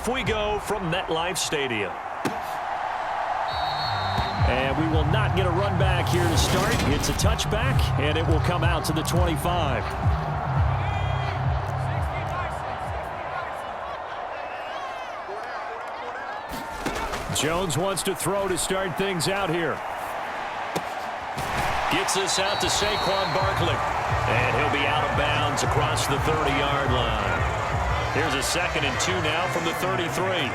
Off we go from MetLife Stadium. And we will not get a run back here to start. It's a touchback, and it will come out to the 25. Jones wants to throw to start things out here. Gets this out to Saquon Barkley. And he'll be out of bounds across the 30-yard line. Here's a 2nd and 2 now from the 33.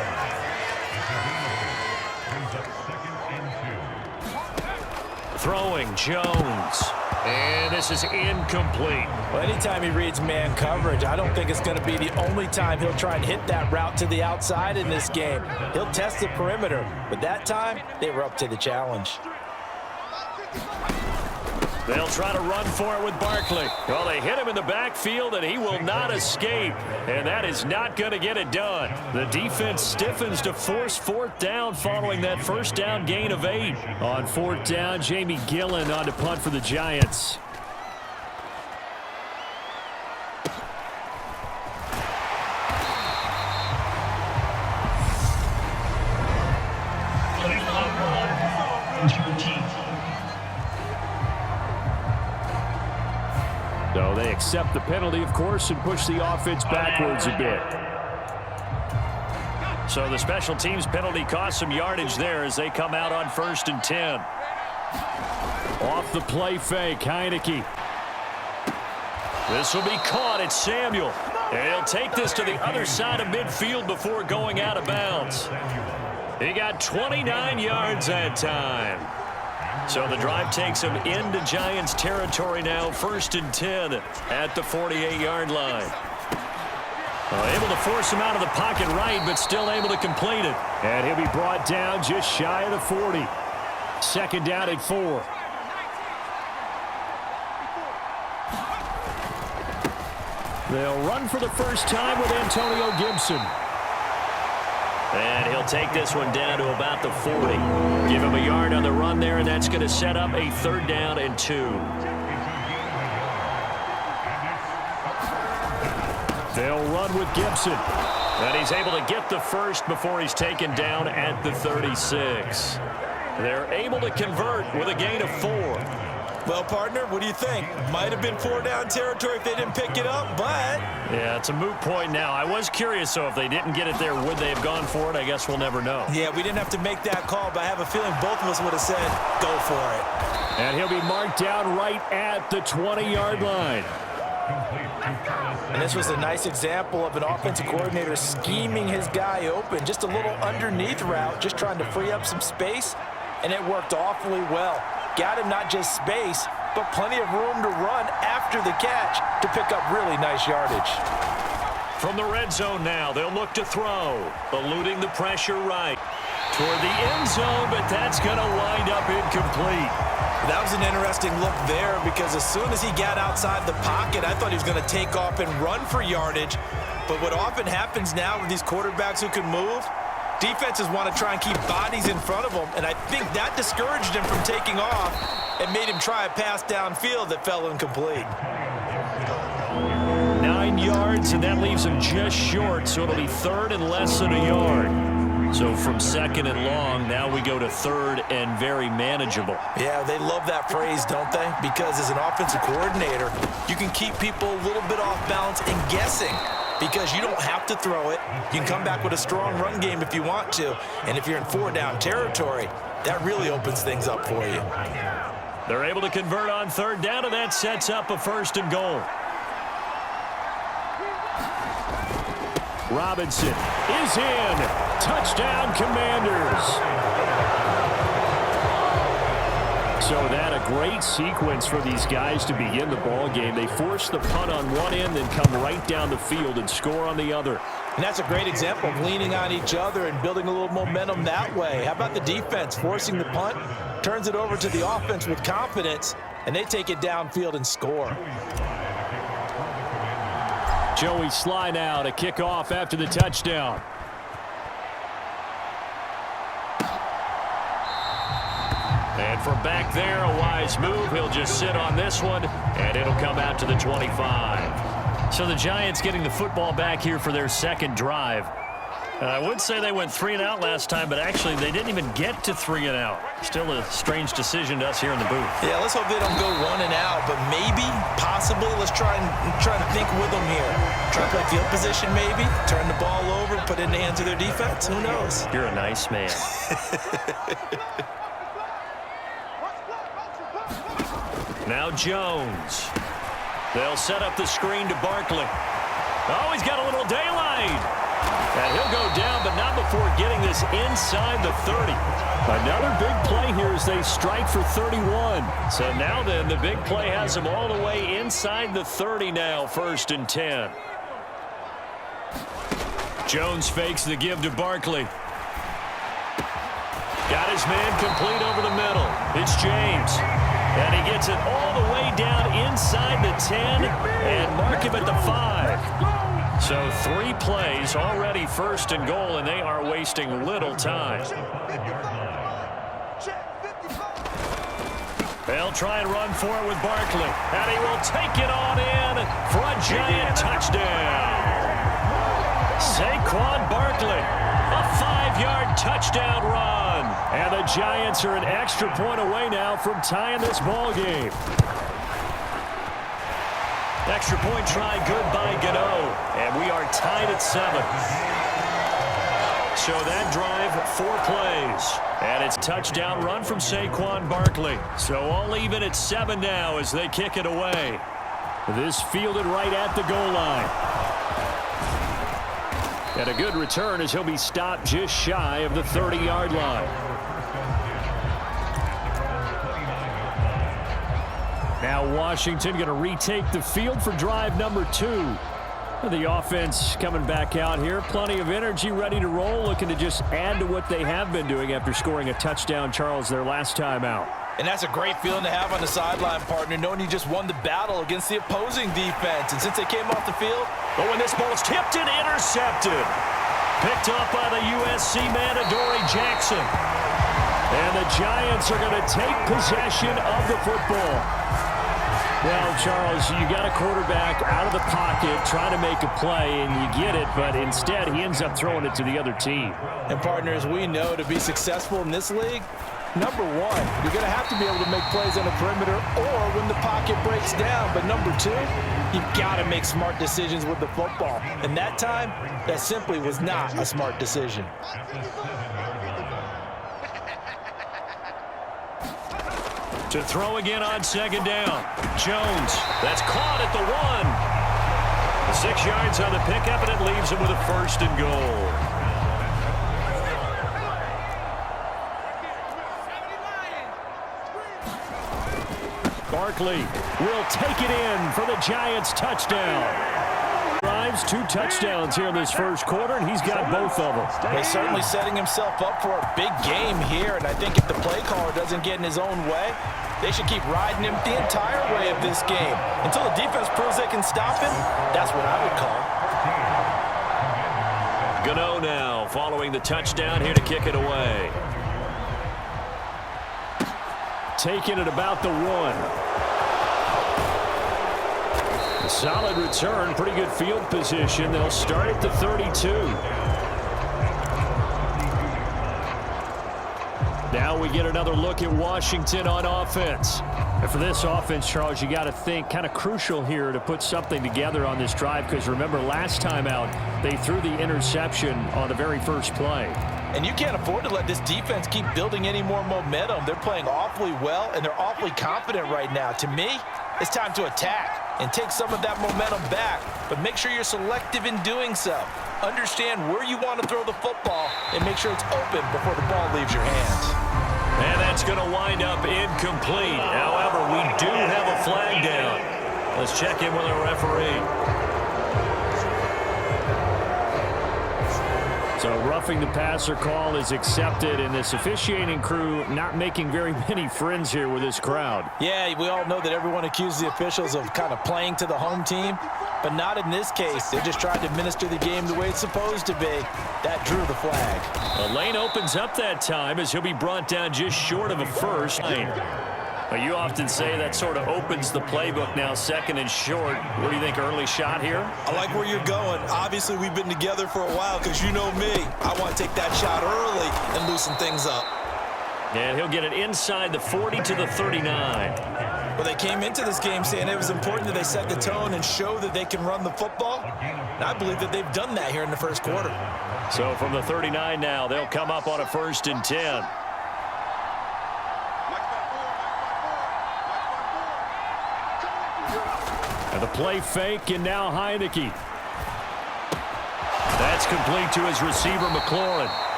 Throwing Jones. And this is incomplete. Well, anytime he reads man coverage, I don't think it's going to be the only time he'll try and hit that route to the outside in this game. He'll test the perimeter, but that time they were up to the challenge. They'll try to run for it with Barkley. Well, they hit him in the backfield, and he will not escape. And that is not going to get it done. The defense stiffens to force 4th down following that first down gain of 8. On 4th down, Jamie Gillen on to punt for the Giants. So they accept the penalty, of course, and push the offense backwards a bit. So the special teams penalty cost some yardage there as they come out on 1st and 10. Off the play fake, Heineke. This will be caught. It's Samuel. And he'll take this to the other side of midfield before going out of bounds. He got 29 yards that time. So the drive takes him into Giants territory now, 1st and 10 at the 48-yard line. Able to force him out of the pocket right, but still able to complete it. And he'll be brought down just shy of the 40. 2nd down at 4. They'll run for the first time with Antonio Gibson. And he'll take this one down to about the 40. Give him a yard on the run there, and that's going to set up a 3rd down and 2. They'll run with Gibson. And he's able to get the first before he's taken down at the 36. They're able to convert with a gain of 4. Well, partner, what do you think? Might have been 4-down territory if they didn't pick it up, but... Yeah, it's a moot point now. I was curious, though, if they didn't get it there, would they have gone for it? I guess we'll never know. Yeah, we didn't have to make that call, but I have a feeling both of us would have said, go for it. And he'll be marked down right at the 20-yard line. And this was a nice example of an offensive coordinator scheming his guy open. Just a little underneath route, just trying to free up some space, and it worked awfully well. Got him not just space, but plenty of room to run after the catch to pick up really nice yardage. From the red zone now, they'll look to throw, eluding the pressure right toward the end zone, but that's going to wind up incomplete. That was an interesting look there because as soon as he got outside the pocket, I thought he was going to take off and run for yardage. But what often happens now with these quarterbacks who can move, defenses want to try and keep bodies in front of them, and I think that discouraged him from taking off and made him try a pass downfield that fell incomplete. 9 yards, and that leaves him just short, so it'll be 3rd and less than a yard. So from 2nd and long, now we go to 3rd and very manageable. Yeah, they love that phrase, don't they? Because as an offensive coordinator, you can keep people a little bit off balance and guessing. Because you don't have to throw it. You can come back with a strong run game if you want to. And if you're in 4-down territory, that really opens things up for you. They're able to convert on 3rd down, and that sets up a 1st and goal. Robinson is in. Touchdown, Commanders. So that a great sequence for these guys to begin the ball game. They force the punt on one end, then come right down the field and score on the other. And that's a great example of leaning on each other and building a little momentum that way. How about the defense forcing the punt, turns it over to the offense with confidence, and they take it downfield and score. Joey Sly now to kick off after the touchdown. And from back there, a wise move. He'll just sit on this one, and it'll come out to the 25. So the Giants getting the football back here for their 2nd drive. I would say they went 3 and out last time, but actually they didn't even get to 3 and out. Still a strange decision to us here in the booth. Yeah, let's hope they don't go 1 and out, but maybe, possibly, let's try to think with them here. Try to play field position maybe, turn the ball over, put it in the hands of their defense. Who knows? You're a nice man. Now Jones. They'll set up the screen to Barkley. Oh, he's got a little daylight. And he'll go down, but not before getting this inside the 30. Another big play here as they strike for 31. So now then, the big play has them all the way inside the 30 now, 1st and 10. Jones fakes the give to Barkley. Got his man complete over the middle. It's James. And he gets it all the way down inside the 10 and mark him at the 5. So 3 plays already 1st and goal, and they are wasting little time. They'll try and run for it with Barkley, and he will take it on in for a giant touchdown. Saquon Barkley, a 5-yard touchdown run. And the Giants are an extra point away now from tying this ball game. Extra point try good by Gano, and we are tied at 7. So that drive, 4 plays, and it's touchdown run from Saquon Barkley. So all even at 7 now as they kick it away. This fielded right at the goal line. And a good return as he'll be stopped just shy of the 30-yard line. Now Washington going to retake the field for drive number 2. The offense coming back out here. Plenty of energy, ready to roll, looking to just add to what they have been doing after scoring a touchdown, Charles, their last time out. And that's a great feeling to have on the sideline, partner, knowing you just won the battle against the opposing defense. And since they came off the field, but when this ball's tipped and intercepted. Picked up by the USC man, Adoree Jackson. And the Giants are going to take possession of the football. Well, Charles, you got a quarterback out of the pocket trying to make a play, and you get it, but instead he ends up throwing it to the other team. And, partners, we know to be successful in this league, number 1, you're going to have to be able to make plays on the perimeter or when the pocket breaks down. But number 2, you've got to make smart decisions with the football. And that time, that simply was not a smart decision. To throw again on 2nd down. Jones, that's caught at the 1. 6 yards on the pickup, and it leaves him with a 1st and goal. Barkley will take it in for the Giants touchdown. Drives 2 touchdowns here in this first quarter, and he's got both of them. He's certainly setting himself up for a big game here, and I think if the play caller doesn't get in his own way, they should keep riding him the entire way of this game. Until the defense proves they can stop him, that's what I would call. Gano now following the touchdown here to kick it away. Taking it about the 1. A solid return, pretty good field position. They'll start at the 32. Now we get another look at Washington on offense. And for this offense, Charles, you got to think kind of crucial here to put something together on this drive, because remember last time out they threw the interception on the very first play. And you can't afford to let this defense keep building any more momentum. They're playing awfully well, and they're awfully confident right now. To me, it's time to attack and take some of that momentum back, but make sure you're selective in doing so. Understand where you want to throw the football and make sure it's open before the ball leaves your hands. And that's going to wind up incomplete. However, we do have a flag down. Let's check in with our referee. So roughing the passer call is accepted, and this officiating crew not making very many friends here with this crowd. Yeah, we all know that everyone accuses the officials of kind of playing to the home team, but not in this case. They just tried to administer the game the way it's supposed to be. That drew the flag. The lane opens up that time as he'll be brought down just short of a first. Well, you often say that sort of opens the playbook now, second and short. What do you think, early shot here? I like where you're going. Obviously, we've been together for a while because you know me. I want to take that shot early and loosen things up. And he'll get it inside the 40 to the 39. Well, they came into this game saying it was important that they set the tone and show that they can run the football. And I believe that they've done that here in the first quarter. So from the 39 now, they'll come up on a 1st and 10. And the play fake, and now Heineke. That's complete to his receiver, McLaurin.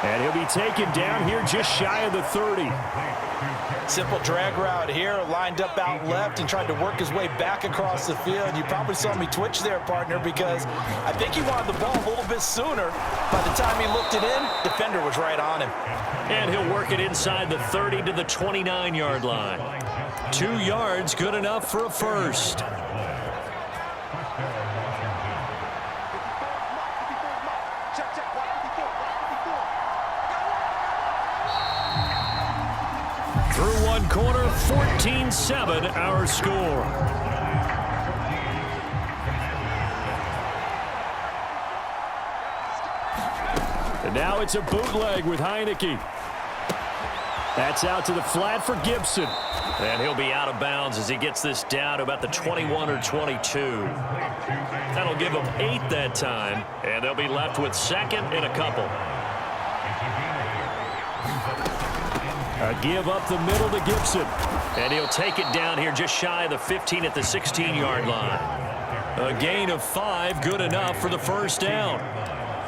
And he'll be taken down here just shy of the 30. Simple drag route here, lined up out left and tried to work his way back across the field. You probably saw me twitch there, partner, because I think he wanted the ball a little bit sooner. By the time he looked it in, defender was right on him. And he'll work it inside the 30 to the 29-yard line. 2 yards, good enough for a first. Through one quarter, 14-7 our score. And now it's a bootleg with Heineke. That's out to the flat for Gibson. And he'll be out of bounds as he gets this down to about the 21 or 22. That'll give him 8 that time, and they'll be left with 2nd and a couple. A give up the middle to Gibson. And he'll take it down here just shy of the 15 at the 16-yard line. A gain of 5, good enough for the first down.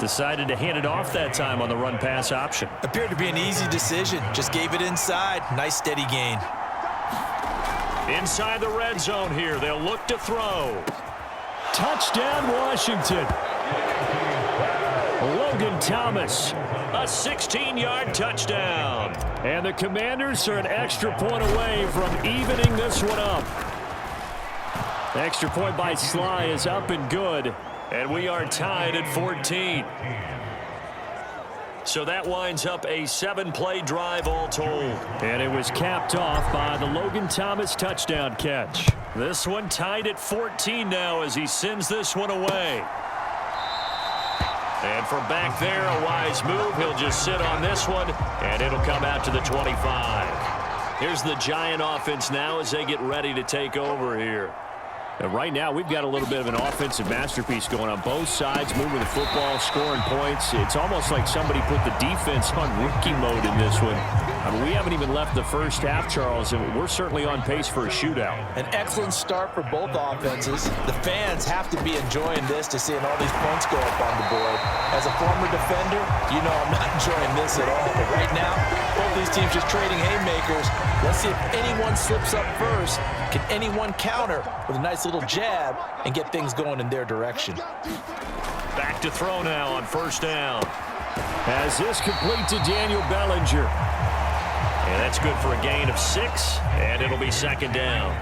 Decided to hand it off that time on the run-pass option. Appeared to be an easy decision. Just gave it inside. Nice steady gain. Inside the red zone here. They'll look to throw. Touchdown, Washington. Logan Thomas. A 16-yard touchdown. And the Commanders are an extra point away from evening this one up. The extra point by Sly is up and good. And we are tied at 14. So that winds up a 7-play drive all told. And it was capped off by the Logan Thomas touchdown catch. This one tied at 14 now as he sends this one away. And from back there, a wise move. He'll just sit on this one, and it'll come out to the 25. Here's the Giant offense now as they get ready to take over here. And right now, we've got a little bit of an offensive masterpiece going on both sides, moving the football, scoring points. It's almost like somebody put the defense on rookie mode in this one. I mean, we haven't even left the first half, Charles, and we're certainly on pace for a shootout. An excellent start for both offenses. The fans have to be enjoying this to seeing all these points go up on the board. As a former defender, you know I'm not enjoying this at all. But right now, both these teams just trading haymakers. Let's see if anyone slips up first. Can anyone counter with a nice little jab and get things going in their direction? Back to throw now on first down. As this complete to Daniel Bellinger. And that's good for a gain of 6, and it'll be 2nd down.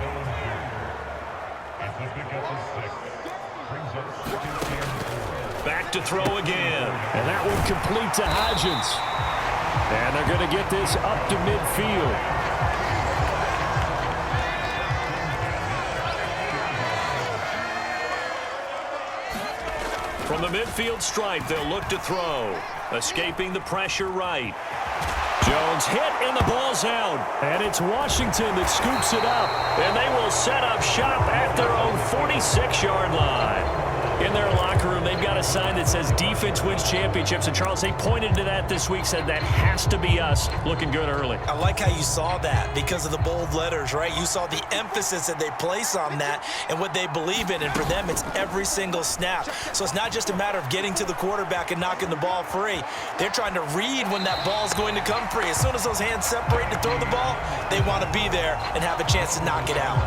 Back to throw again. And that one complete to Hodgins. And they're going to get this up to midfield. From the midfield stripe, they'll look to throw. Escaping the pressure right. Jones hit, and the ball's out. And it's Washington that scoops it up. And they will set up shop at their own 46-yard line. In their locker room, they've got a sign that says defense wins championships. And, Charles, they pointed to that this week, said that has to be us. Looking good early. I like how you saw that because of the bold letters, right? You saw the emphasis that they place on that and what they believe in. And for them, it's every single snap. So it's not just a matter of getting to the quarterback and knocking the ball free. They're trying to read when that ball's going to come free. As soon as those hands separate to throw the ball, they want to be there and have a chance to knock it out.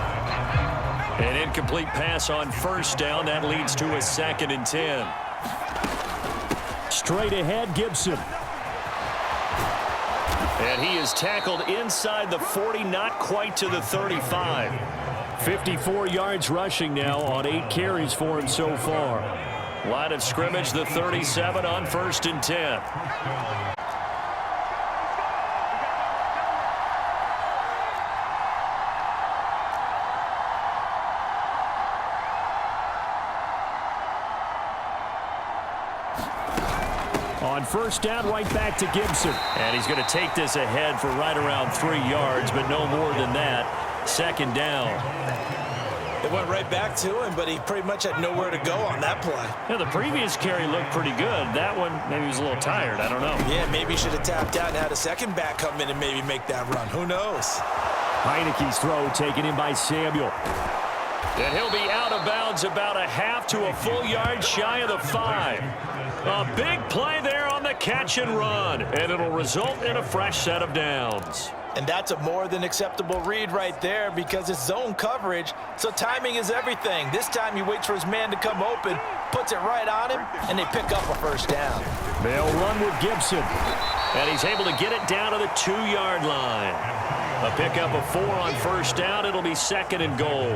An incomplete pass on first down. That leads to a 2nd and 10. Straight ahead, Gibson. And he is tackled inside the 40, not quite to the 35. 54 yards rushing now on 8 carries for him so far. Line of scrimmage, the 37 on 1st and 10. first down, right back to Gibson. And he's going to take this ahead for right around 3 yards, but no more than that. Second down. It went right back to him, but he pretty much had nowhere to go on that play. Yeah, the previous carry looked pretty good. That one, maybe he was a little tired. I don't know. Yeah, maybe he should have tapped out and had a second back come in and maybe make that run. Who knows? Heineke's throw taken in by Samuel. And he'll be out of bounds about a half to a full yard shy of the 5. A big play there on the catch and run, and it'll result in a fresh set of downs. And that's a more than acceptable read right there because it's zone coverage, so timing is everything. This time he waits for his man to come open, puts it right on him, and they pick up a first down. They'll run with Gibson. And he's able to get it down to the 2-yard line. A pickup of 4 on first down. It'll be second and goal.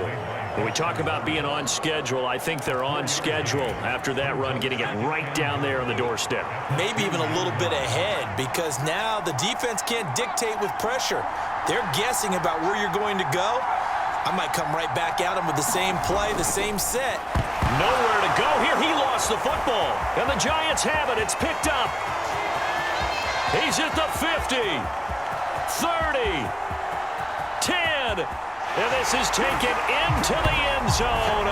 When we talk about being on schedule, I think they're on schedule after that run, getting it right down there on the doorstep. Maybe even a little bit ahead because now the defense can't dictate with pressure. They're guessing about where you're going to go. I might come right back at him with the same play, the same set. Nowhere to go here. He lost the football. And the Giants have it. It's picked up. He's at the 50, 30, 10. And this is taken into the end zone.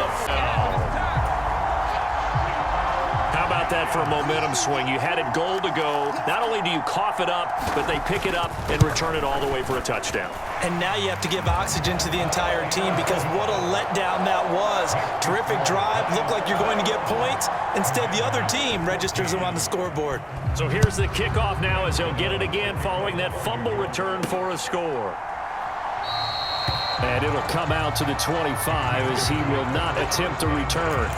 How about that for a momentum swing? You had it goal to go. Not only do you cough it up, but they pick it up and return it all the way for a touchdown. And now you have to give oxygen to the entire team because what a letdown that was. Terrific drive. Looked like you're going to get points. Instead, the other team registers them on the scoreboard. So here's the kickoff now as they'll get it again following that fumble return for a score. And it'll come out to the 25 as he will not attempt to return.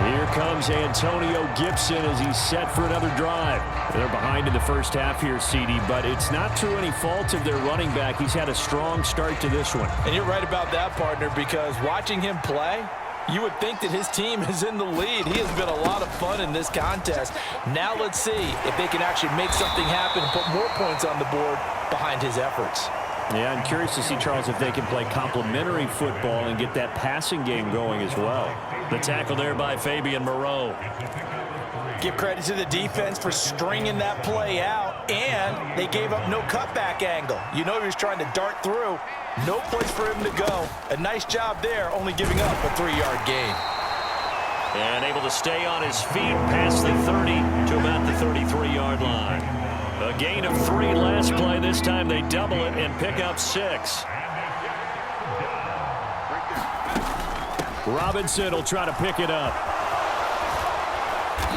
Here comes Antonio Gibson as he's set for another drive. They're behind in the first half here, CD, but it's not through any fault of their running back. He's had a strong start to this one. And you're right about that, partner, because watching him play, you would think that his team is in the lead. He has been a lot of fun in this contest. Now let's see if they can actually make something happen and put more points on the board behind his efforts. Yeah, I'm curious to see, Charles, if they can play complementary football and get that passing game going as well. The tackle there by Fabian Moreau. Give credit to the defense for stringing that play out, and they gave up no cutback angle. You know he was trying to dart through. No place for him to go. A nice job there, only giving up a 3-yard gain. And able to stay on his feet past the 30 to about the 33-yard line. A gain of 3 last play. This time they double it and pick up 6. Robinson will try to pick it up.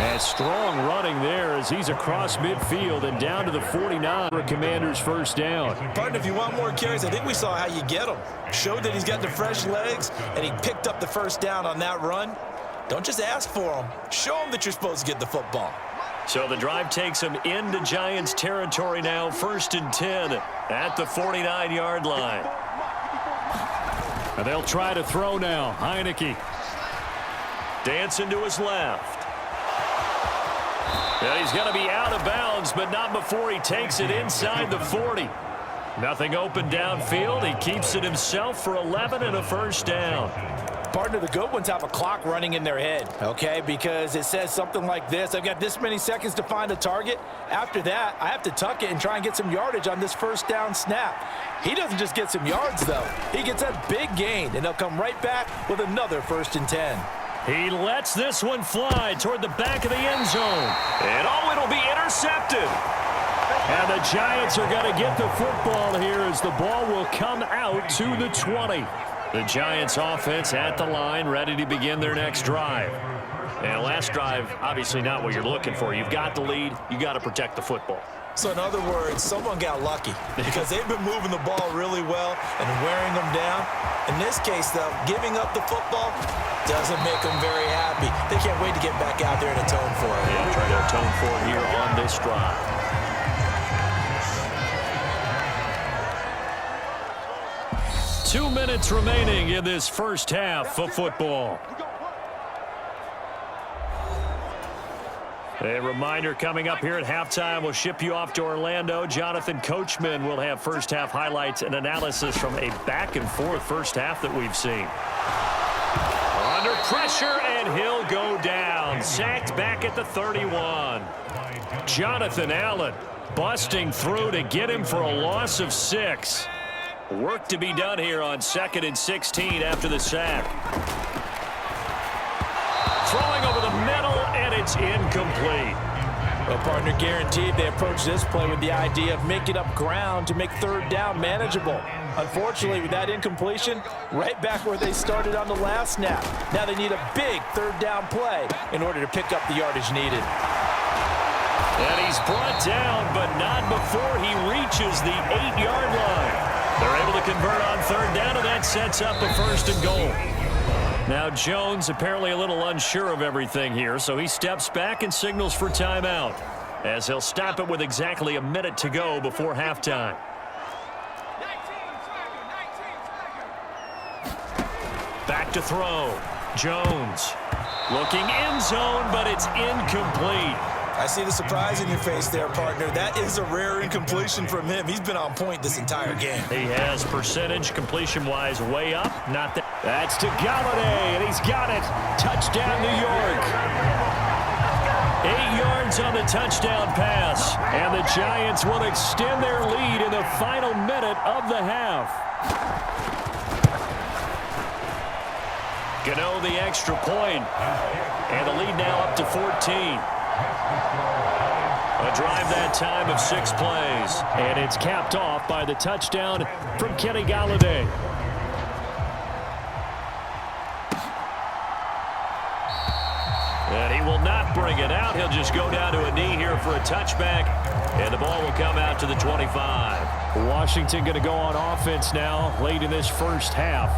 And strong running there as he's across midfield and down to the 49 for Commanders' first down. Partner, if you want more carries, I think we saw how you get them. Showed that he's got the fresh legs, and he picked up the first down on that run. Don't just ask for them. Show them that you're supposed to get the football. So the drive takes him into Giants territory now, 1st and 10 at the 49-yard line. And they'll try to throw now. Heineke. Dancing to his left. And he's going to be out of bounds, but not before he takes it inside the 40. Nothing open downfield. He keeps it himself for 11 and a first down. Partner, the good ones have a clock running in their head, okay? Because it says something like this. I've got this many seconds to find a target. After that, I have to tuck it and try and get some yardage on this first down snap. He doesn't just get some yards, though. He gets a big gain, and they'll come right back with another 1st and 10. He lets this one fly toward the back of the end zone. And oh, it'll be intercepted. And the Giants are going to get the football here as the ball will come out to the 20. The Giants offense at the line, ready to begin their next drive. And last drive, obviously not what you're looking for. You've got the lead. You got to protect the football. So in other words, someone got lucky because they've been moving the ball really well and wearing them down. In this case, though, giving up the football doesn't make them very happy. They can't wait to get back out there and atone for it. Yeah, try to atone for it here on this drive. Two minutes remaining in this first half of football. A reminder coming up here at halftime, we'll ship you off to Orlando. Jonathan Coachman will have first half highlights and analysis from a back and forth first half that we've seen. Under pressure, and he'll go down. Sacked back at the 31. Jonathan Allen busting through to get him for a loss of 6. Work to be done here on 2nd and 16 after the sack. Throwing over the middle, and it's incomplete. Well, partner, guaranteed they approach this play with the idea of making up ground to make 3rd down manageable. Unfortunately, with that incompletion, right back where they started on the last snap. Now they need a big 3rd down play in order to pick up the yardage needed. And he's brought down, but not before he reaches the 8-yard line. They're able to convert on 3rd down, and that sets up a 1st and goal. Now Jones apparently a little unsure of everything here, so he steps back and signals for timeout, as he'll stop it with exactly a minute to go before halftime. Back to throw. Jones looking end zone, but it's incomplete. I see the surprise in your face there, partner. That is a rare incompletion from him. He's been on point this entire game. He has percentage completion-wise way up. Not that. That's to Galladay, and he's got it. Touchdown, New York. 8 yards on the touchdown pass, and the Giants will extend their lead in the final minute of the half. Gano the extra point, and the lead now up to 14. A drive that time of 6 plays. And it's capped off by the touchdown from Kenny Galladay. And he will not bring it out. He'll just go down to a knee here for a touchback. And the ball will come out to the 25. Washington going to go on offense now late in this first half.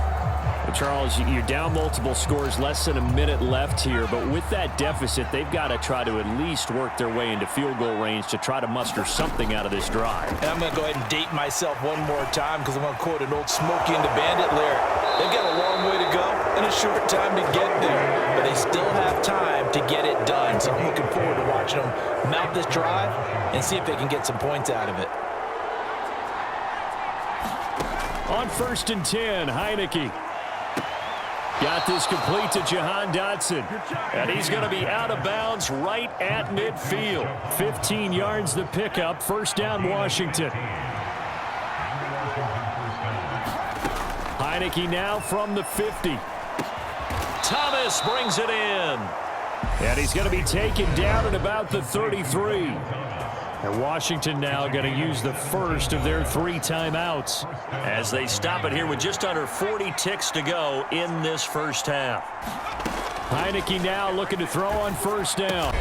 Charles, you're down multiple scores, less than a minute left here, but with that deficit, they've got to try to at least work their way into field goal range to try to muster something out of this drive. And I'm going to go ahead and date myself one more time because I'm going to quote an old Smokey and the Bandit lyric. They've got a long way to go and a short time to get there, but they still have time to get it done. So I'm looking forward to watching them mount this drive and see if they can get some points out of it. On 1st and 10, Heineke. Got this complete to Jahan Dotson. And he's going to be out of bounds right at midfield. 15 yards the pickup. 1st down, Washington. Heineke now from the 50. Thomas brings it in. And he's going to be taken down at about the 33. And Washington now going to use the first of their 3 timeouts as they stop it here with just under 40 ticks to go in this first half. Heineke now looking to throw on 1st down.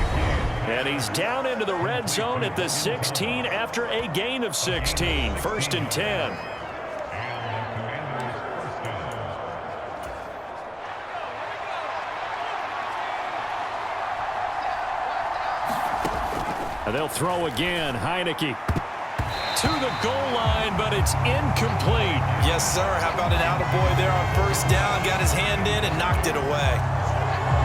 And he's down into the red zone at the 16 after a gain of 16. 1st and 10. And they'll throw again. Heineke to the goal line, but it's incomplete. Yes, sir. How about an attaboy there on 1st down? Got his hand in and knocked it away.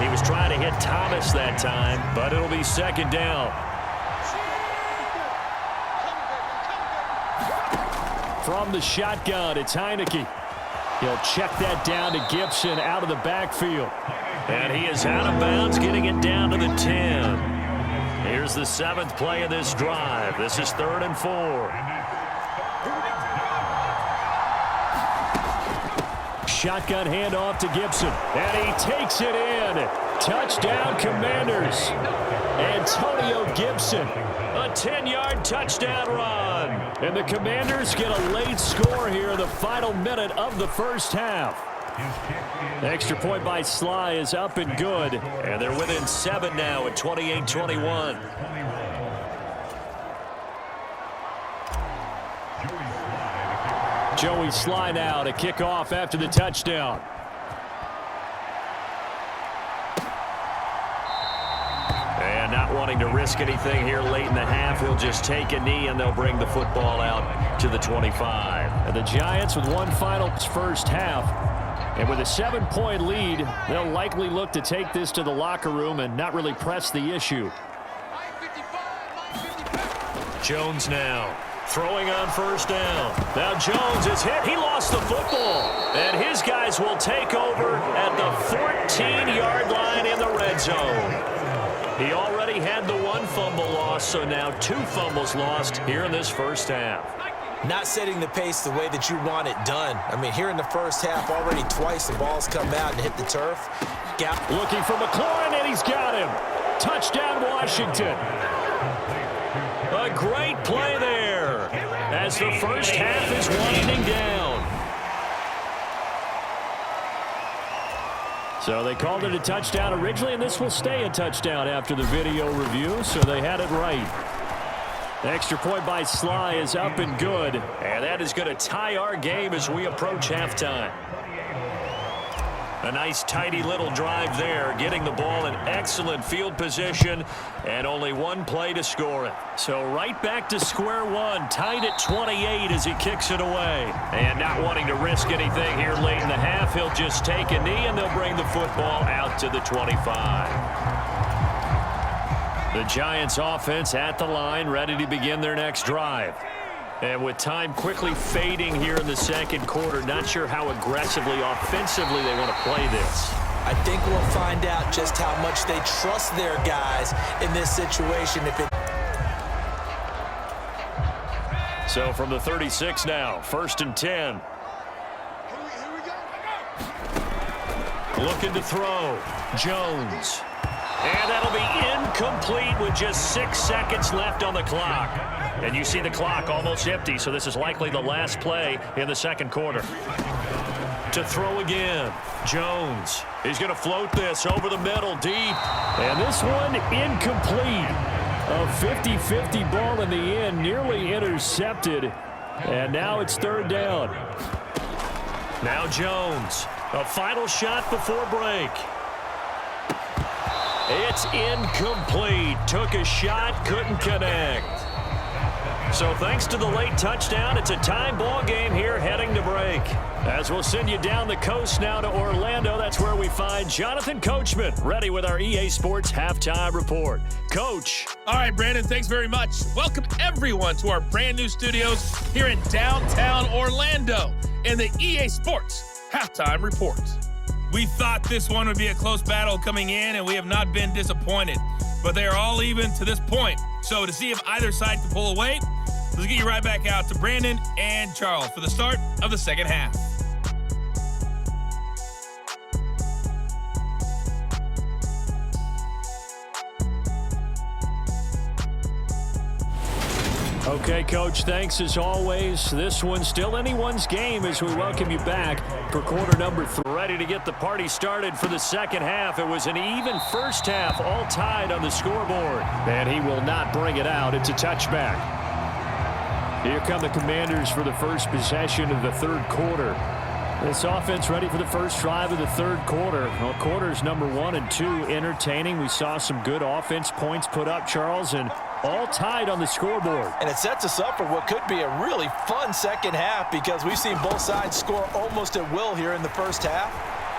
He was trying to hit Thomas that time, but it'll be 2nd down. From the shotgun, it's Heineke. He'll check that down to Gibson out of the backfield. And he is out of bounds, getting it down to the 10. Here's the 7th play of this drive. This is 3rd and 4. Shotgun handoff to Gibson. And he takes it in. Touchdown, Commanders. Antonio Gibson. A 10-yard touchdown run. And the Commanders get a late score here in the final minute of the first half. Extra point by Sly is up and good. And they're within 7 now at 28-21. Joey Sly now to kick off after the touchdown. And not wanting to risk anything here late in the half, he'll just take a knee and they'll bring the football out to the 25. And the Giants with one final first half. And with a 7-point lead, they'll likely look to take this to the locker room and not really press the issue. Jones now throwing on 1st down. Now Jones is hit. He lost the football. And his guys will take over at the 14-yard line in the red zone. He already had the one fumble loss, so now 2 fumbles lost here in this first half. Not setting the pace the way that you want it done. I mean, here in the first half, already twice the ball's come out and hit the turf. Gap. Looking for McLaurin, and he's got him. Touchdown, Washington. A great play there as the first half is winding down. So they called it a touchdown originally, and this will stay a touchdown after the video review, so they had it right. The extra point by Sly is up and good. And that is going to tie our game as we approach halftime. A nice, tidy little drive there, getting the ball in excellent field position, and only one play to score it. So right back to square one, tied at 28 as he kicks it away. And not wanting to risk anything here late in the half, he'll just take a knee, and they'll bring the football out to the 25. The Giants offense at the line, ready to begin their next drive. And with time quickly fading here in the second quarter, not sure how aggressively, offensively they want to play this. I think we'll find out just how much they trust their guys in this situation. So from the 36 now, 1st and 10. Looking to throw. Jones. And that'll be incomplete with just 6 seconds left on the clock. And you see the clock almost empty, so this is likely the last play in the second quarter. To throw again. Jones. He's going to float this over the middle, deep. And this one incomplete. A 50-50 ball in the end, nearly intercepted. And now it's 3rd down. Now Jones. A final shot before break. It's incomplete. Took a shot, couldn't connect. So thanks to the late touchdown, it's a tie ball game here heading to break. As we'll send you down the coast now to Orlando, that's where we find Jonathan Coachman, ready with our EA Sports Halftime Report. Coach. All right, Brandon, thanks very much. Welcome, everyone, to our brand new studios here in downtown Orlando in the EA Sports Halftime Report. We thought this one would be a close battle coming in, and we have not been disappointed. But they are all even to this point. So to see if either side can pull away, let's get you right back out to Brandon and Charles for the start of the second half. Okay, Coach, thanks as always. This one's still anyone's game as we welcome you back for quarter number 3. Ready to get the party started for the second half. It was an even first half, all tied on the scoreboard. And he will not bring it out. It's a touchback. Here come the Commanders for the first possession of the 3rd quarter. This offense ready for the first drive of the 3rd quarter. Well, quarters number 1 and 2 entertaining. We saw some good offense points put up, Charles, and all tied on the scoreboard. And it sets us up for what could be a really fun second half because we've seen both sides score almost at will here in the first half.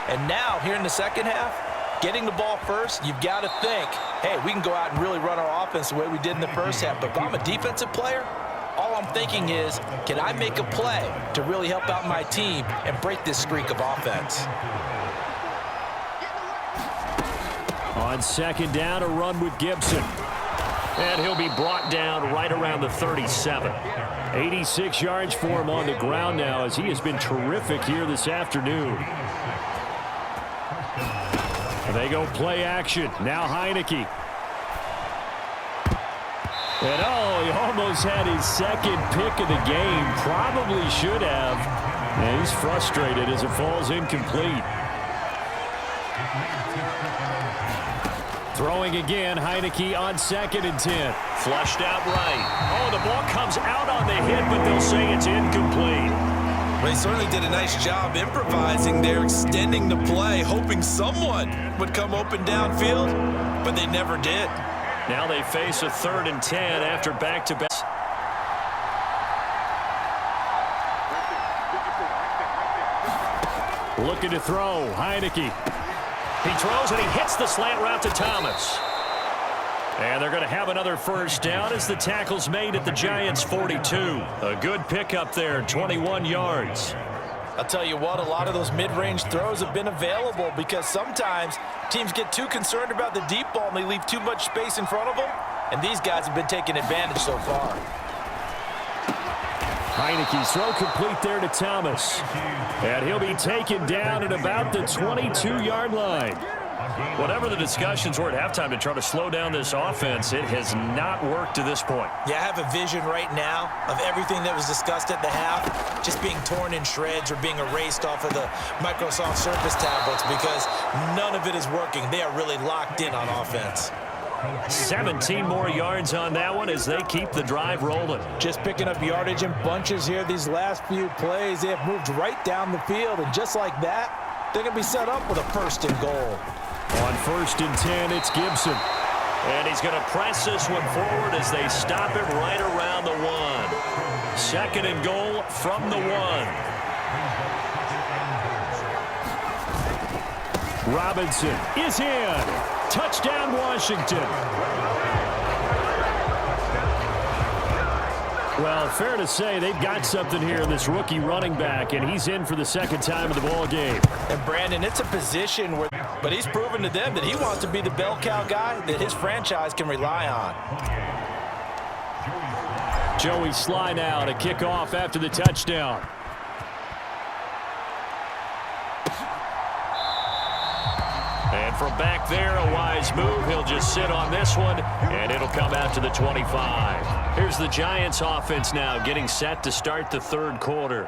And now, here in the second half, getting the ball first, you've got to think, hey, we can go out and really run our offense the way we did in the first half. But if I'm a defensive player, all I'm thinking is, can I make a play to really help out my team and break this streak of offense? On 2nd down, a run with Gibson. And he'll be brought down right around the 37. 86 yards for him on the ground now as he has been terrific here this afternoon. They go play action. Now Heineke. And he almost had his 2nd pick of the game. Probably should have. And he's frustrated as it falls incomplete. Throwing again, Heineke on 2nd and 10. Flushed out right. Oh, the ball comes out on the hit, but they'll say it's incomplete. They certainly did a nice job improvising there, extending the play, hoping someone would come open downfield, but they never did. Now they face a 3rd and 10 after back-to-back. Looking to throw, Heineke. He throws and he hits the slant route to Thomas. And they're going to have another first down as the tackle's made at the Giants' 42. A good pickup there, 21 yards. I'll tell you what, a lot of those mid-range throws have been available because sometimes teams get too concerned about the deep ball and they leave too much space in front of them, and these guys have been taking advantage so far. Heineke's throw complete there to Thomas. And he'll be taken down at about the 22-yard line. Whatever the discussions were at halftime to try to slow down this offense, it has not worked to this point. Yeah, I have a vision right now of everything that was discussed at the half just being torn in shreds or being erased off of the Microsoft Surface tablets because none of it is working. They are really locked in on offense. 17 more yards on that one as they keep the drive rolling. Just picking up yardage in bunches here these last few plays. They have moved right down the field, and just like that, they're going to be set up with a 1st and goal. On 1st and 10, it's Gibson. And he's going to press this one forward as they stop it right around the 1. 2nd and goal from the 1. Robinson is in. Touchdown, Washington. Well, fair to say they've got something here in this rookie running back, and he's in for the 2nd time of the ball game. And Brandon, it's a position where, but he's proven to them that he wants to be the bell cow guy that his franchise can rely on. Joey Sly now to kick off after the touchdown. And from back there, a wise move. He'll just sit on this one, and it'll come out to the 25. Here's the Giants offense now getting set to start the 3rd quarter.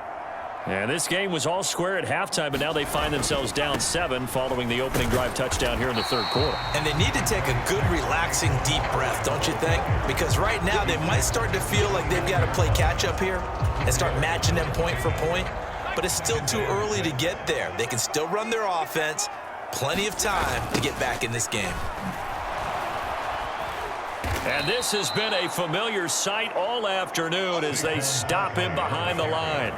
And this game was all square at halftime, but now they find themselves down 7 following the opening drive touchdown here in the 3rd quarter. And they need to take a good, relaxing, deep breath, don't you think? Because right now they might start to feel like they've got to play catch-up here and start matching them point for point. But it's still too early to get there. They can still run their offense. Plenty of time to get back in this game. And this has been a familiar sight all afternoon as they stop him behind the line.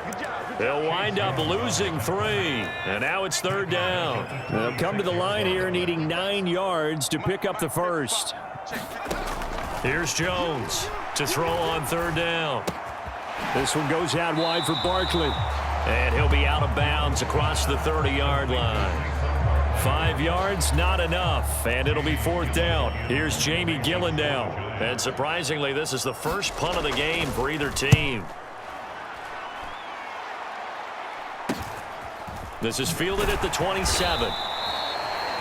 They'll wind up losing 3, and now it's 3rd down. They'll come to the line here needing 9 yards to pick up the 1st. Here's Jones to throw on 3rd down. This one goes out wide for Barkley. And he'll be out of bounds across the 30-yard line. 5 yards, not enough, and it'll be 4th down. Here's Jamie Gillen now. And surprisingly, this is the first punt of the game for either team. This is fielded at the 27.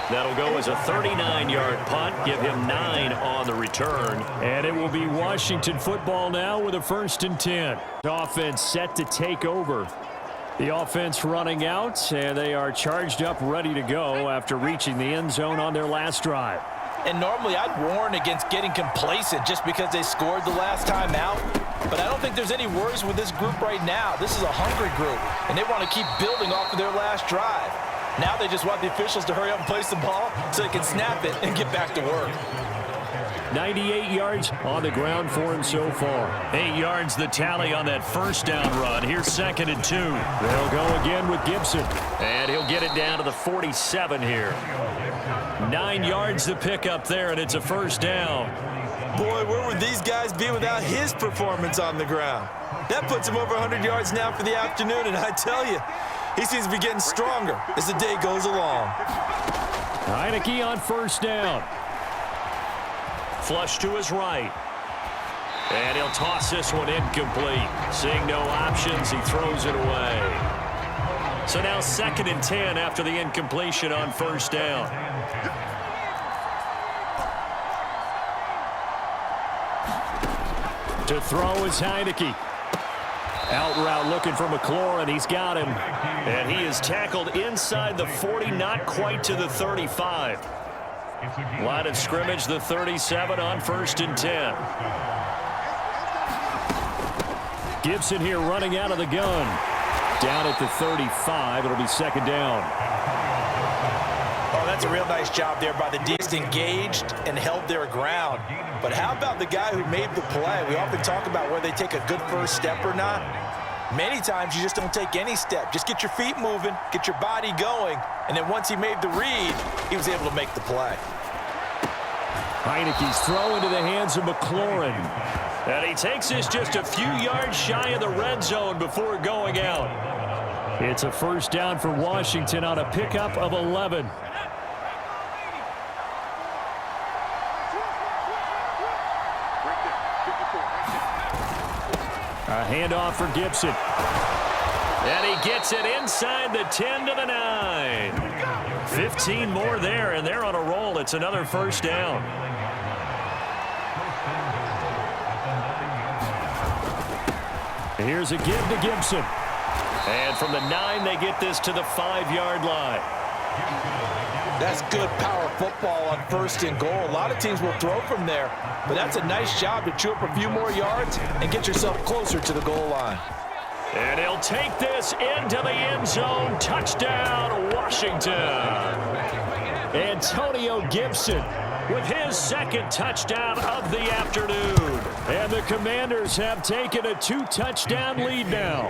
That'll go as a 39-yard punt, give him 9 on the return. And it will be Washington football now with a 1st and 10. Offense set to take over. The offense running out, and they are charged up, ready to go after reaching the end zone on their last drive. And normally I'd warn against getting complacent just because they scored the last time out. But I don't think there's any worries with this group right now. This is a hungry group, and they want to keep building off of their last drive. Now they just want the officials to hurry up and place the ball so they can snap it and get back to work. 98 yards on the ground for him so far. 8 yards the tally on that 1st down run. Here's 2nd and 2. They'll go again with Gibson. And he'll get it down to the 47 here. 9 yards to pick up there, and it's a 1st down. Boy, where would these guys be without his performance on the ground? That puts him over 100 yards now for the afternoon, and I tell you, he seems to be getting stronger as the day goes along. Heineke on 1st down. Flush to his right. And he'll toss this one incomplete. Seeing no options, he throws it away. So now 2nd and 10 after the incompletion on 1st down. To throw is Heineke. Out route looking for McLaurin. He's got him. And he is tackled inside the 40, not quite to the 35. Line of scrimmage, the 37 on 1st and 10. Gibson here running out of the gun. Down at the 35. It'll be 2nd down. Oh, that's a real nice job there by the D. Engaged and held their ground. But how about the guy who made the play? We often talk about whether they take a good first step or not. Many times you just don't take any step. Just get your feet moving, get your body going, and then once he made the read, he was able to make the play. Heineke's throw into the hands of McLaurin. And he takes this just a few yards shy of the red zone before going out. It's a first down for Washington on a pickup of 11. A handoff for Gibson. And he gets it inside the 10 to the 9. 15 more there, and they're on a roll. It's another first down. Here's a give to Gibson. And from the 9, they get this to the 5-yard line. That's good power football on 1st and goal. A lot of teams will throw from there, but that's a nice job to chew up a few more yards and get yourself closer to the goal line. And he'll take this into the end zone. Touchdown, Washington. Antonio Gibson with his second touchdown of the afternoon. And the Commanders have taken a 2-touchdown lead now.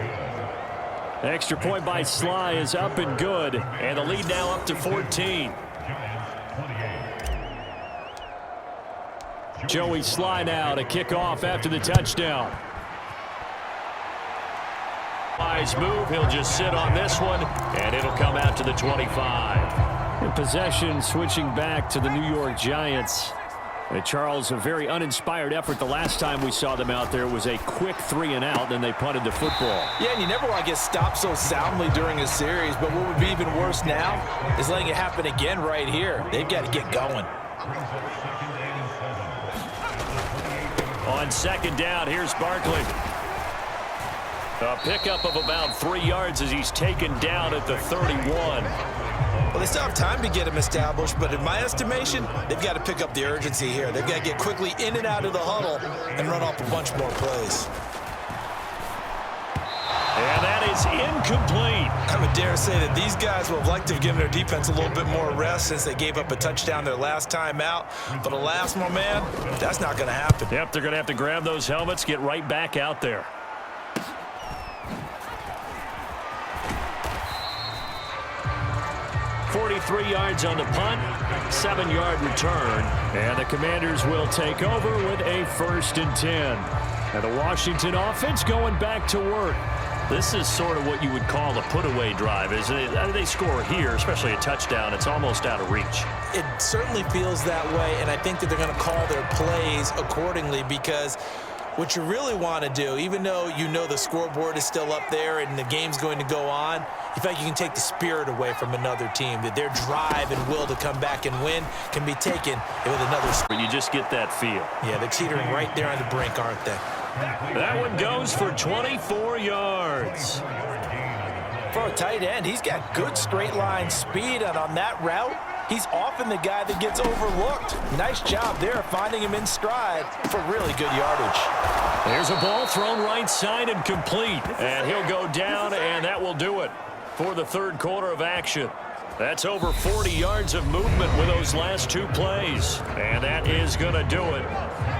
Extra point by Sly is up and good. And the lead now up to 14. Joey Sly now to kick off after the touchdown. Wise move. He'll just sit on this one, and it'll come out to the 25. In possession, switching back to the New York Giants. Charles, a very uninspired effort the last time we saw them out there. Was a quick 3-and-out, then they punted the football. Yeah, and you never want to get stopped so soundly during a series, but what would be even worse now is letting it happen again right here. They've got to get going. On 2nd down, here's Barkley. A pickup of about 3 yards as he's taken down at the 31. Well, they still have time to get him established, but in my estimation, they've got to pick up the urgency here. They've got to get quickly in and out of the huddle and run off a bunch more plays. And that is incomplete. I would dare say that these guys would have liked to have given their defense a little bit more rest since they gave up a touchdown their last time out. But alas, my man, that's not going to happen. Yep, they're going to have to grab those helmets, get right back out there. .43 yards on the punt, 7-yard return. And the Commanders will take over with a 1st and 10. And the Washington offense going back to work. This is sort of what you would call a put-away drive, isn't it? I mean, they score here, especially a touchdown. It's almost out of reach. It certainly feels that way, and I think that they're going to call their plays accordingly because what you really want to do, even though you know the scoreboard is still up there and the game's going to go on, you feel like you can take the spirit away from another team, that their drive and will to come back and win can be taken with another. But you just get that feel. Yeah, they're teetering right there on the brink, aren't they? That one goes for 24 yards. For a tight end, he's got good straight line speed, and on that route, he's often the guy that gets overlooked. Nice job there finding him in stride for really good yardage. There's a ball thrown right side and complete. And he'll go down, and that will do it for the 3rd quarter of action. That's over 40 yards of movement with those last 2 plays. And that is going to do it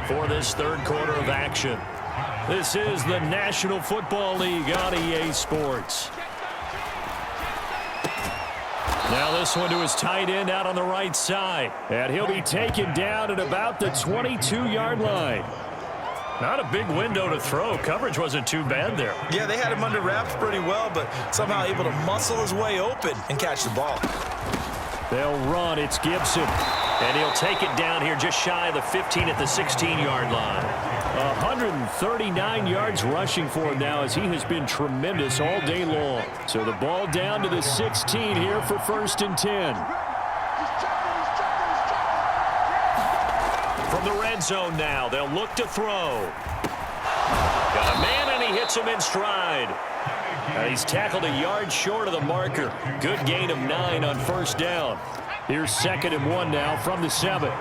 for this 3rd quarter of action. This is the National Football League on EA Sports. Now this one to his tight end out on the right side. And he'll be taken down at about the 22-yard line. Not a big window to throw. Coverage wasn't too bad there. Yeah, they had him under wraps pretty well, but somehow able to muscle his way open and catch the ball. They'll run. It's Gibson. And he'll take it down here just shy of the 15 at the 16-yard line. 139 yards rushing for him now as he has been tremendous all day long. So the ball down to the 16 here for 1st and 10. From the red zone now, they'll look to throw. Got a man, and he hits him in stride. He's tackled a yard short of the marker. Good gain of 9 on 1st down. Here's 2nd and 1 now from the 7.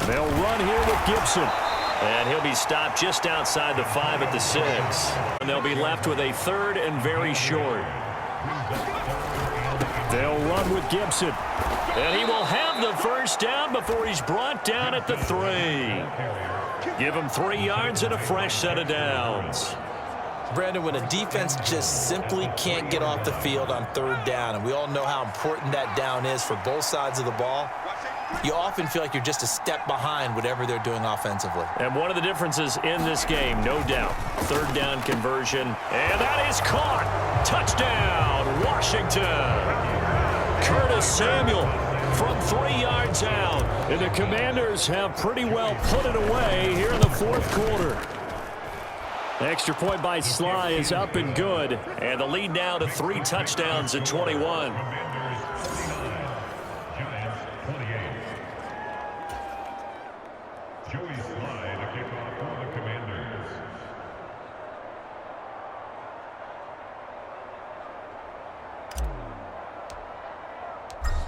They'll run here with Gibson. And he'll be stopped just outside the 5 at the 6. And they'll be left with a 3rd and very short. They'll run with Gibson. And he will have the 1st down before he's brought down at the 3. Give him 3 yards and a fresh set of downs. Brandon, when a defense just simply can't get off the field on 3rd down, and we all know how important that down is for both sides of the ball, you often feel like you're just a step behind whatever they're doing offensively. And one of the differences in this game, no doubt, third down conversion, and that is caught. Touchdown, Washington. Curtis Samuel from 3 yards out. And the Commanders have pretty well put it away here in the fourth quarter. Extra point by Sly is up and good. And the lead now to 3 touchdowns at 21.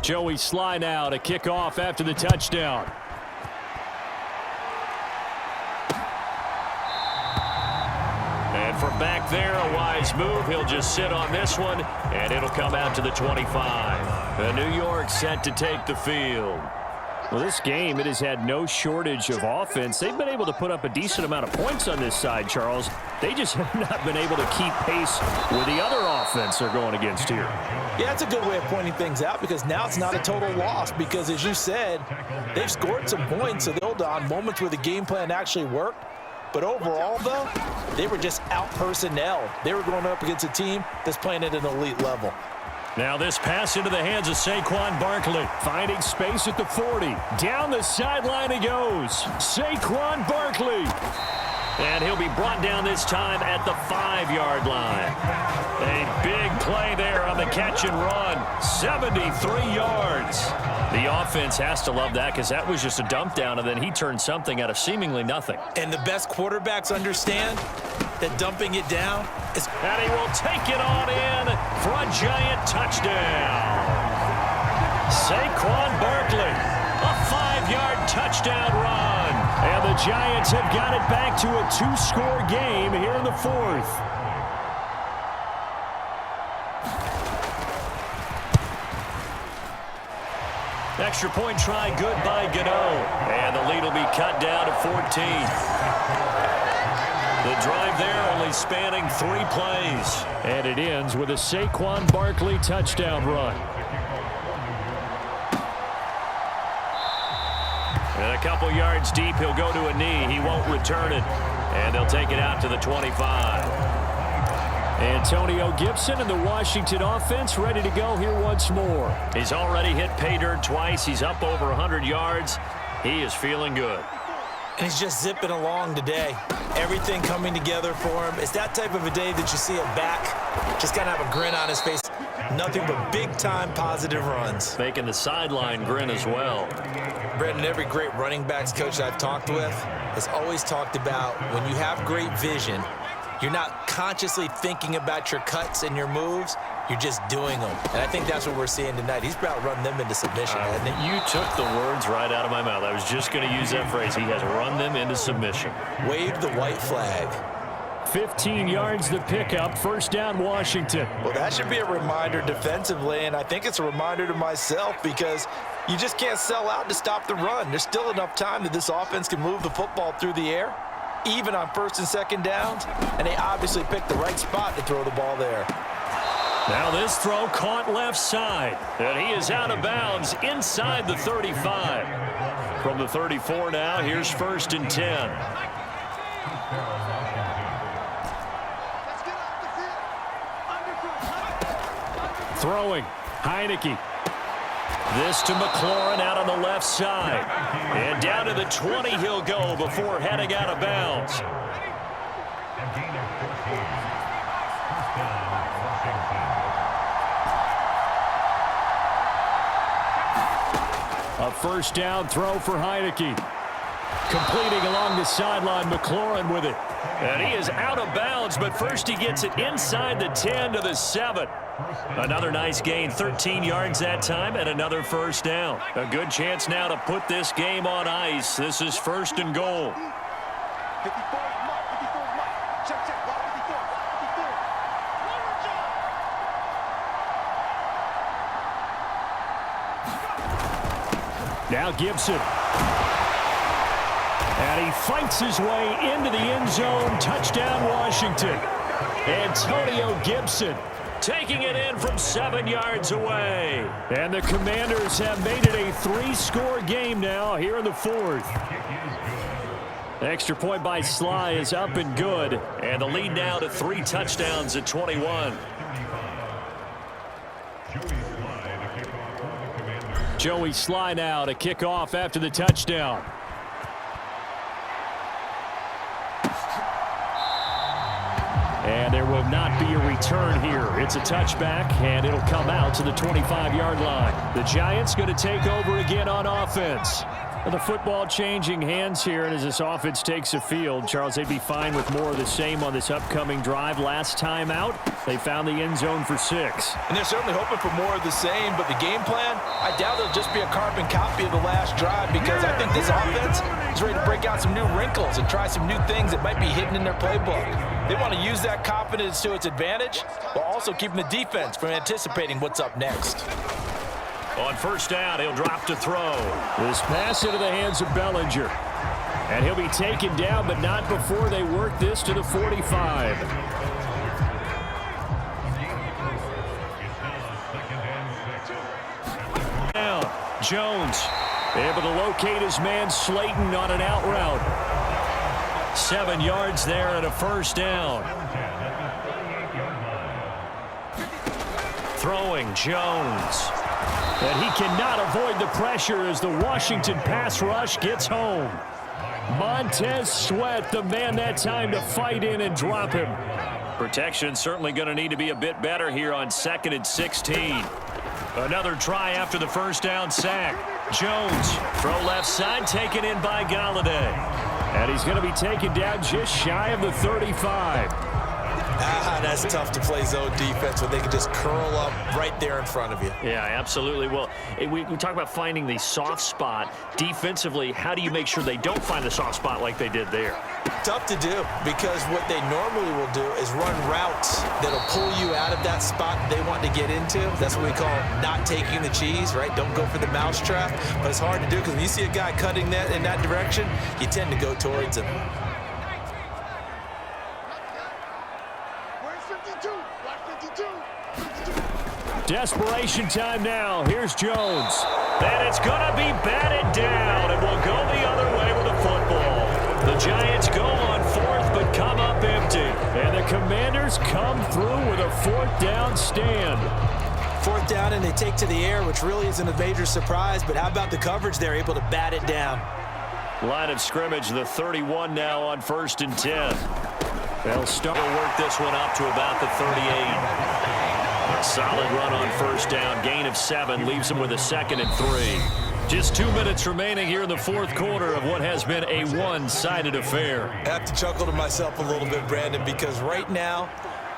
Joey Sly now to kick off after the touchdown. And from back there, a wise move. He'll just sit on this one, and it'll come out to the 25. The New York set to take the field. Well, this game, it has had no shortage of offense. They've been able to put up a decent amount of points on this side, Charles. They just have not been able to keep pace with the other offense they're going against here. Yeah, that's a good way of pointing things out because now it's not a total loss because, as you said, they've scored some points on moments where the game plan actually worked. But overall, though, they were just out-personnel. They were going up against a team that's playing at an elite level. Now this pass into the hands of Saquon Barkley. Finding space at the 40. Down the sideline he goes. Saquon Barkley. And he'll be brought down this time at the 5-yard line. A big play there on the catch and run. 73 yards. The offense has to love that because that was just a dump down, and then he turned something out of seemingly nothing. And the best quarterbacks understand that dumping it down is... And he will take it on in for a giant touchdown. Saquon Barkley, a 5-yard touchdown run. And the Giants have got it back to a 2-score game here in the fourth. Extra point try good by Gano. And the lead will be cut down to 14. The drive there only spanning 3 plays. And it ends with a Saquon Barkley touchdown run. And a couple yards deep, he'll go to a knee. He won't return it. And they'll take it out to the 25. Antonio Gibson and the Washington offense ready to go here once more. He's already hit pay dirt twice. He's up over 100 yards. He is feeling good. And he's just zipping along today. Everything coming together for him. It's that type of a day that you see him back. Just kind of have a grin on his face. Nothing but big-time positive runs. Making the sideline grin as well. Brendan, every great running backs coach I've talked with has always talked about when you have great vision, you're not consciously thinking about your cuts and your moves. You're just doing them. And I think that's what we're seeing tonight. He's about run them into submission, hasn't he? You took the words right out of my mouth. I was just going to use that phrase. He has run them into submission. Wave the white flag. 15 yards the pickup. First down, Washington. Well, that should be a reminder defensively, and I think it's a reminder to myself because you just can't sell out to stop the run. There's still enough time that this offense can move the football through the air, even on first and second downs, and they obviously picked the right spot to throw the ball there. Now this throw caught left side, and he is out of bounds inside the 35. From the 34 now, here's first and 10. Throwing, Heineke. This to McLaurin out on the left side. And down to the 20 he'll go before heading out of bounds. A first down throw for Heineke. Completing along the sideline, McLaurin with it. And he is out of bounds, but first he gets it inside the 10 to the 7. Another nice gain, 13 yards that time, and another first down. A good chance now to put this game on ice. This is first and goal. Now Gibson. And he fights his way into the end zone. Touchdown, Washington. Antonio Gibson taking it in from 7 yards away. And the Commanders have made it a 3-score game now here in the fourth. Extra point by Sly is up and good. And the lead now to 3 touchdowns at 21. Joey Sly now to kick off after the touchdown. And there will not be a return here. It's a touchback, and it'll come out to the 25-yard line. The Giants going to take over again on offense. The football changing hands here, and as this offense takes the field, Charles, they'd be fine with more of the same on this upcoming drive. Last time out, they found the end zone for 6. And they're certainly hoping for more of the same, but the game plan, I doubt it'll just be a carbon copy of the last drive, because I think this offense is ready to break out some new wrinkles and try some new things that might be hidden in their playbook. They want to use that confidence to its advantage, while also keeping the defense from anticipating what's up next. On first down, he'll drop to throw. This pass into the hands of Bellinger. And he'll be taken down, but not before they work this to the 45. Now, Jones able to locate his man Slayton on an out route. 7 yards there and a first down. Throwing, Jones. And he cannot avoid the pressure as the Washington pass rush gets home. Montez Sweat, the man that time to fight in and drop him. Protection certainly going to need to be a bit better here on 2nd and 16. Another try after the first down sack. Jones, throw left side, taken in by Golladay. And he's going to be taken down just shy of the 35. That's tough to play zone defense when they can just curl up right there in front of you. Yeah, absolutely. Well, we talk about finding the soft spot. Defensively, how do you make sure they don't find the soft spot like they did there? Tough to do, because what they normally will do is run routes that'll pull you out of that spot they want to get into. That's what we call not taking the cheese, right? Don't go for the mousetrap. But it's hard to do, because when you see a guy cutting that in that direction, you tend to go towards him. Desperation time now. Here's Jones. And it's going to be batted down, and we'll go the other way with the football. The Giants go on 4th, but come up empty. And the Commanders come through with a 4th down stand. 4th down, and they take to the air, which really isn't a major surprise, but how about the coverage there, able to bat it down? Line of scrimmage, the 31 now on 1st and 10. They'll start to work this one up to about the 38. Solid run on first down. Gain of 7 leaves him with a 2nd and 3. Just 2 minutes remaining here in the fourth quarter of what has been a one-sided affair. I have to chuckle to myself a little bit, Brandon, because right now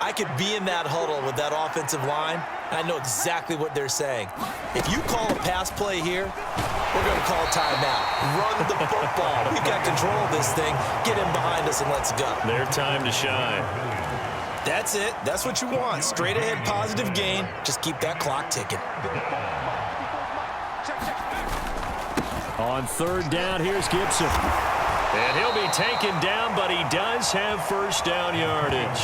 I could be in that huddle with that offensive line, and I know exactly what they're saying. If you call a pass play here, we're going to call timeout. Run the football. We've got control of this thing. Get in behind us and let's go. Their time to shine. That's it. That's what you want. Straight ahead positive gain. Just keep that clock ticking. On 3rd down, here's Gibson. And he'll be taken down, but he does have first down yardage.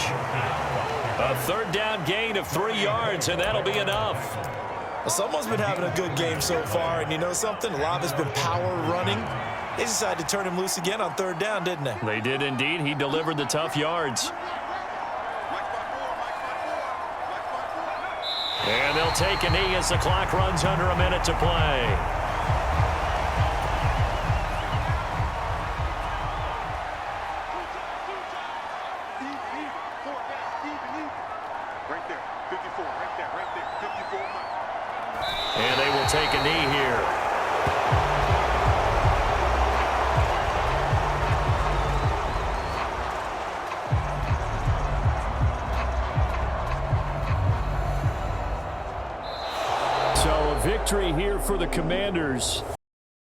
A 3rd down gain of 3 yards, and that'll be enough. Well, someone's been having a good game so far, and you know something? A lot has been power running. They decided to turn him loose again on 3rd down, didn't they? They did indeed. He delivered the tough yards. And they'll take a knee as the clock runs under a minute to play. And they will take a knee here. So a victory here for the Commanders.